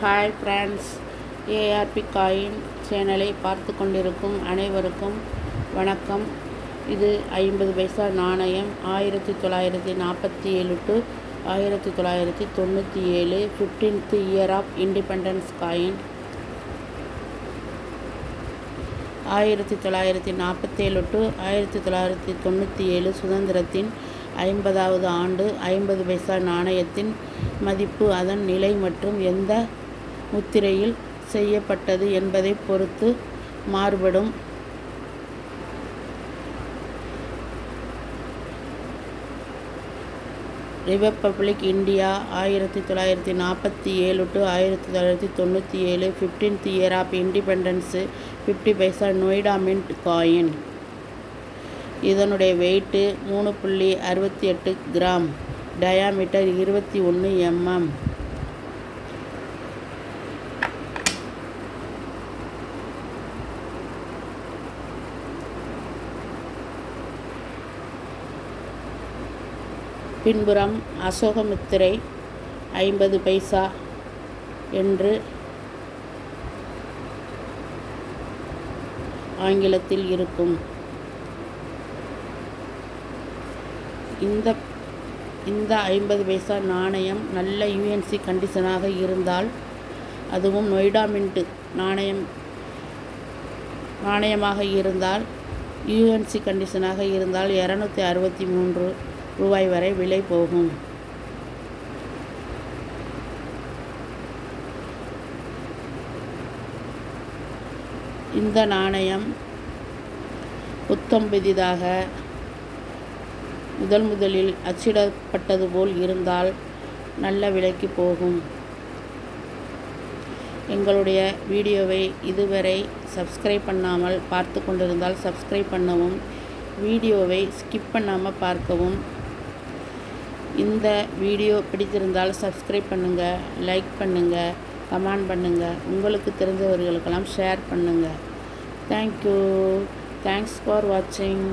Hi friends, ARP coin சேனலை பார்த்து கொண்டிருக்கும் அனைவருக்கும் வணக்கம். இது 50 பைசா நாணயம் 1947 to 1997 15th year of independence coin. 1947 to 1997 சுதந்திரத்தின் 50வது ஆண்டு 50 பைசா நாணயத்தின் மதிப்பு அதன் நிலை மற்றும் எந்த முத்திரையில் செய்யப்பட்டது என்பதை பொறுத்து மாறுபடும். Republic India 1947 to 1997 15th year of independence 50 paisa Noida mint coin. இதனுடைய வெயிட்டு 3.68 கிராம், டயாமீட்டர் 21 mm. பின்புறம் அசோக முத்திரை 50 பைசா என்று ஆங்கிலத்தில் இருக்கும். இந்த 50 பைசா நாணயம் நல்ல யூஎன்சி கண்டிஷனாக இருந்தால், அதுவும் நொய்டா மின்ட் நாணயமாக இருந்தால், யூஎன்சி கண்டிஷனாக இருந்தால் 263 ரூபாய் வரை விலை போகும். இந்த நாணயம் புத்தம் புதிதாக முதலில் அச்சிடப்பட்டது போல் இருந்தால் நல்ல விலைக்கு போகும். எங்களுடைய வீடியோவை இதுவரை சப்ஸ்கிரைப் பண்ணாமல் பார்த்து கொண்டிருந்தால் சப்ஸ்கிரைப் பண்ணவும், வீடியோவை ஸ்கிப் பண்ணாமல் பார்க்கவும். இந்த வீடியோ பிடித்திருந்தால் சப்ஸ்கிரைப் பண்ணுங்கள், லைக் பண்ணுங்கள், கமெண்ட் பண்ணுங்கள், உங்களுக்கு தெரிஞ்சவர்களுக்கெல்லாம் ஷேர் பண்ணுங்கள். தேங்க்யூ. தேங்க்ஸ் ஃபார் வாட்சிங்.